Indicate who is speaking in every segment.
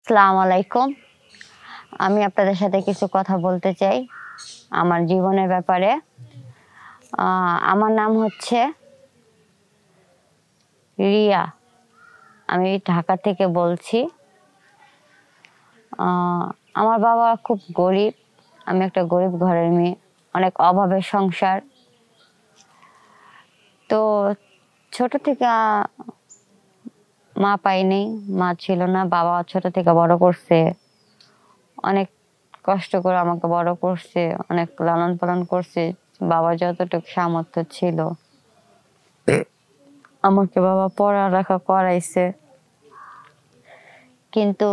Speaker 1: আসসালামু আলাইকুম। আমি আপনাদের সাথে কিছু কথা বলতে চাই আমার জীবনের ব্যাপারে। আমার নাম হচ্ছে রিয়া। আমি ঢাকা থেকে বলছি। আমার বাবা খুব গরিব। আমি একটা গরিব ঘরের মেয়ে, অনেক অভাবের সংসার। তো ছোট থেকে মা পাইনি, মা ছিল না। বাবা ছোট থেকে বড় করছে, অনেক কষ্ট করে আমাকে বড় করছে, অনেক লালন পালন করছে। বাবা যতটুকু সামর্থ্য ছিল আমাকে বাবা পড়ালেখা করাইছে, কিন্তু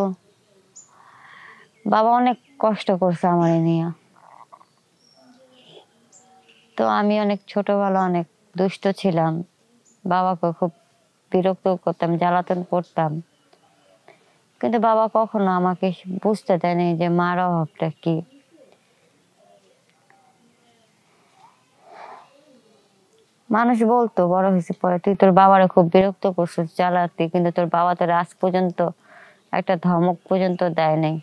Speaker 1: বাবা অনেক কষ্ট করছে আমার নিয়ে। তো আমি অনেক ছোটবেলা অনেক দুষ্ট ছিলাম, বাবাকে খুব বিরক্ত করতাম, জ্বালাতন করতাম। কিন্তু বাবা কখনো আমাকে বুঝতে দেয়নি যে মার অভাবটা কি। মানুষ বলতো বড় হয়েছে পরে তুই তোর বাবারে খুব বিরক্ত করছিস, জ্বালাতি, কিন্তু তোর বাবা তোর আজ পর্যন্ত একটা ধমক পর্যন্ত দেয় নাই।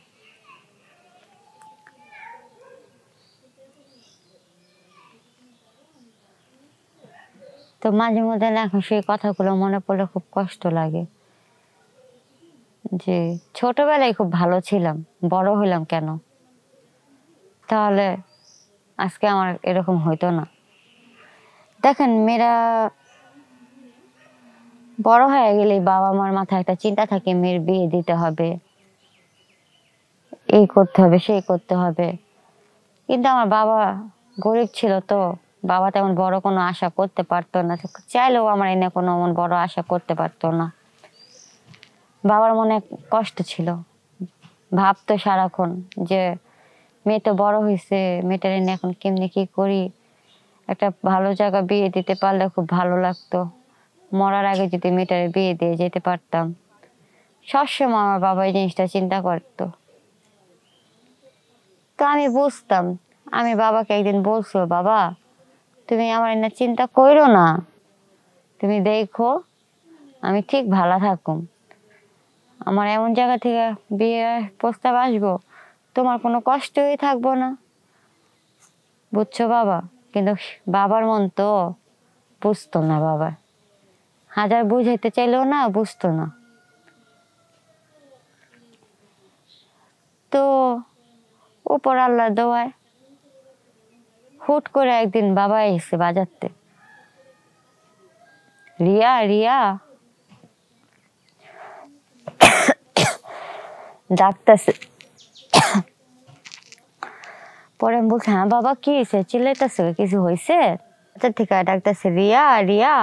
Speaker 1: তো মাঝে মধ্যে না এখন সেই কথাগুলো মনে পড়লে খুব কষ্ট লাগে যে ছোটবেলায় খুব ভালো ছিলাম, বড় হইলাম কেন? তাহলে আজকে আমার এরকম হইতো না। দেখেন, মেয়েরা বড় হয়ে গেলে বাবা মার মাথায় একটা চিন্তা থাকে, মেয়ের বিয়ে দিতে হবে, এই করতে হবে, সেই করতে হবে। কিন্তু আমার বাবা গরিব ছিল, তো বাবা তেমন বড় কোনো আশা করতে পারতো না। চাইলেও আমার এনে কোনো এমন বড় আশা করতে পারতো না। বাবার মনে কষ্ট ছিল, ভাবতো সারাক্ষণ যে মেয়ে তো বড় হয়েছে, মেয়েটার এনে এখন কেমনি কি করি। একটা ভালো জায়গা বিয়ে দিতে পারলে খুব ভালো লাগতো। মরার আগে যদি মেয়েটারে বিয়ে দিয়ে যেতে পারতাম। সবসময় আমার বাবা এই জিনিসটা চিন্তা করতো। তো আমি বুঝতাম। আমি বাবাকে একদিন বলছো, বাবা তুমি আমার এনে চিন্তা করো না, তুমি দেখো আমি ঠিক ভালো থাকুম। আমার এমন জায়গা থেকে বিয়ে প্রস্তাব আসবো, তোমার কোনো কষ্টই থাকবো না, বুঝছো বাবা? কিন্তু বাবার মন তো বুঝতো না। বাবা হাজার বুঝাইতে চাইলেও না, বুঝতো না। তো উপর আল্লাহ দোয়ায় হুট করে একদিন বাবা এসে বাজারতে, রিয়া রিয়া ডাকতেছে। পরে আমি বলছি, হ্যাঁ বাবা কি হয়েছে, চিল্লাইতেছে, কিছু হয়েছে? থেকে ডাকতেছে, রিয়া রিয়া।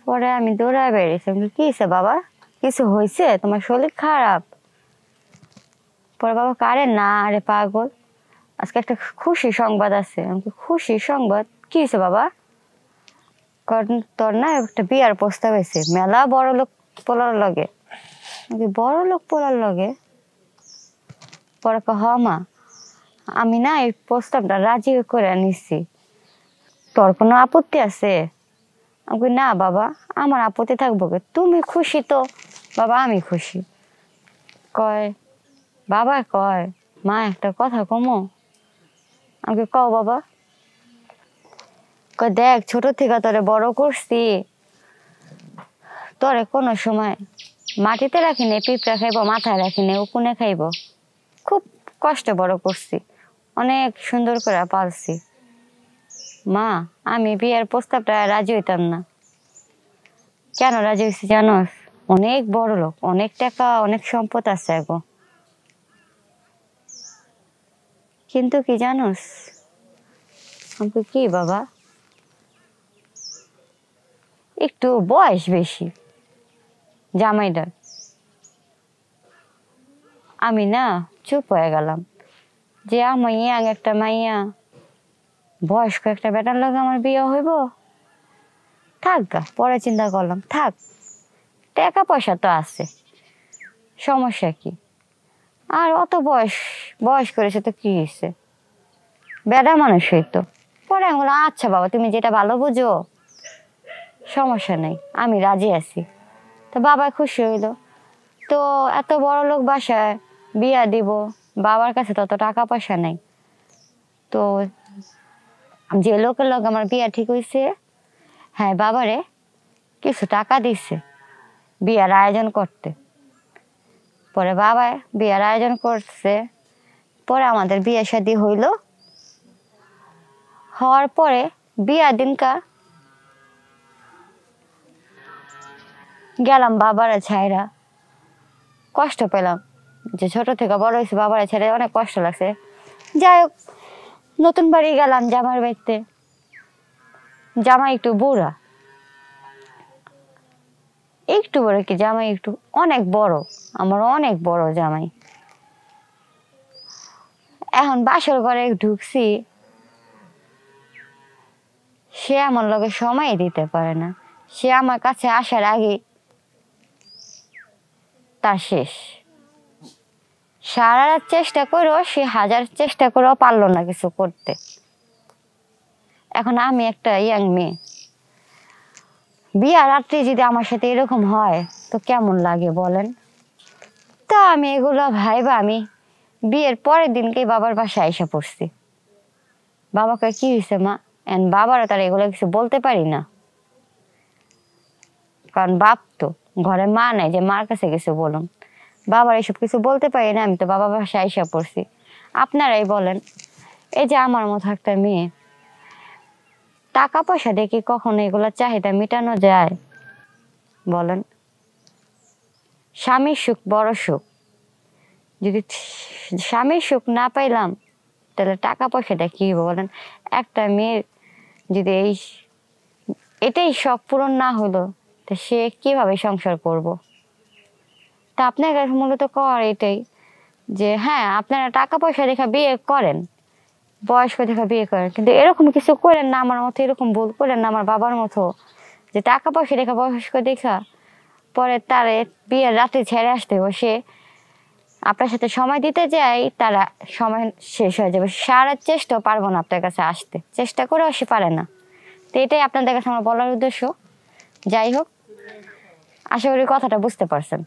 Speaker 1: পরে আমি দৌড়ায় বেরিয়েছি, কি হয়েছে বাবা, কিছু হয়েছে, তোমার শরীর খারাপ? পরে বাবা কারে না, আরে পাগল, আজকে একটা খুশি সংবাদ আছে। আমাকে খুশি সংবাদ? কি হয়েছে বাবা? কারণ তোর না একটা বিয়ার প্রস্তাব হয়েছে, মেলা বড় লোক পোলার লগে। বড় লোক পোলার লগে? পরে হ মা, আমি না এই প্রস্তাবটা রাজি করে নিচ্ছি, তোর কোনো আপত্তি আছে? আমি না বাবা, আমার আপত্তি থাকবো কে, তুমি খুশি তো বাবা, আমি খুশি। কয় বাবা, কয় মা একটা কথা কমো। আমাকে কও বাবা। কয় দেখ, ছোট থেকে তোরে বড় করছি, তোরে কোনো সময় মাটিতে রাখিনি, পিঁপড়া খাইবো, মাথায় রাখিনি, উকুনে খাইবো। খুব কষ্টে বড় করছি, অনেক সুন্দর করে পালছি। মা, আমি বিয়ের প্রস্তাবটা রাজি হইতাম না। কেন রাজি হয়েছি জানোস? অনেক বড় লোক, অনেক টাকা, অনেক সম্পদ আছে গো। কিন্তু কি জানোস? আমি কি বাবা, একটু বয়স বেশি জামাইটার। আমি না চুপ হয়ে গেলাম যে আমি ইয়াং একটা মাইয়া, বয়স্ক একটা বেটার লগে আমার বিয়ে হইব? থাক গা, পরে চিন্তা করলাম, থাক, টাকা পয়সা তো আছে, সমস্যা কি? আর অত বয়স বয়স করেছে তো কি হয়েছে, বেড়া মানুষ হইতো। পরে আমি বললাম, আচ্ছা বাবা তুমি যেটা ভালো বুঝো, সমস্যা নেই, আমি রাজি আছি। তো বাবা খুশি হইলো। তো এত বড় লোক বাসায় বিয়া দিব, বাবার কাছে তত টাকা পয়সা নাই। তো যে লোকের লোক আমার বিয়া ঠিক হয়েছে, হ্যাঁ বাবারে কিছু টাকা দিচ্ছে বিয়ার আয়োজন করতে। পরে বাবা বিয়ার আয়োজন করছে, পরে আমাদের বিয়ে শাদী হইল। হওয়ার পরে বিয়ার দিনকা গেলাম বাবারা ছাইরা, কষ্ট পেলাম যে ছোট থেকে বড় হয়েছে, বাবারা ছেড়ে অনেক কষ্ট লাগছে। যাই হোক, নতুন বাড়ি গেলাম জামার বাড়িতে। জামাই একটু বুড়া, একটু বড় কি জামাই একটু অনেক বড়, আমার অনেক বড় জামাই। এখন বাসর ঘরে ঢুকছি, সে আমার লগে সময় দিতে পারে না। সে আমার কাছে আসার আগে তার শেষ। সারা রাত চেষ্টা করেও সে হাজার চেষ্টা করেও পারলো না কিছু করতে। এখন আমি একটা ইয়াং মেয়ে, বিয়ার রাত্রে যদি আমার সাথে এরকম হয় তো কেমন লাগে বলেন? তা আমি এগুলো ভাইবা আমি বিয়ের পরের দিনকে বাবার বাসায় এসে পড়ছি। বাবাকে কি হয়েছে মা, বাবারা তারা এগুলো কিছু বলতে পারি না, কারণ বাপ তো ঘরে মা নাই যে মার কাছে কিছু বলুন। বাবার এসব কিছু বলতে পারি না, আমি তো বাবা বাসায় এসে পড়ছি। আপনারাই বলেন, এই যে আমার মতো একটা মেয়ে, টাকা পয়সা দেখি কখনো এগুলা চাহিদা মেটানো যায় বলেন? স্বামীর সুখ বড় সুখ, যদি স্বামীর সুখ না পাইলাম তাহলে টাকা পয়সাটা কি বলেন? একটা মেয়ের যদি এটাই শখ পূরণ না হলো তা সে কিভাবে সংসার করব? তা আপনার কাছে মূলত কর এটাই যে হ্যাঁ আপনারা টাকা পয়সা দেখা বিয়ে করেন, বয়স্ক দেখা বিয়ে করেন, কিন্তু এরকম কিছু করেন না আমার মতো, এরকম ভুল করেন না আমার বাবার মতো, যে টাকা পয়সা দেখা বয়স্ক দেখা পরে তারে বিয়ের রাতে ছেড়ে আসতে বসে আপনার সাথে সময় দিতে যাই, তারা সময় শেষ হয়ে যাবে। সারা চেষ্টাও পারবো না আপনার কাছে আসতে, চেষ্টা করেও সে পারে না। তো এটাই আপনাদের কাছে আমার বলার উদ্দেশ্য। যাই হোক, আশা করি কথাটা বুঝতে পারছেন।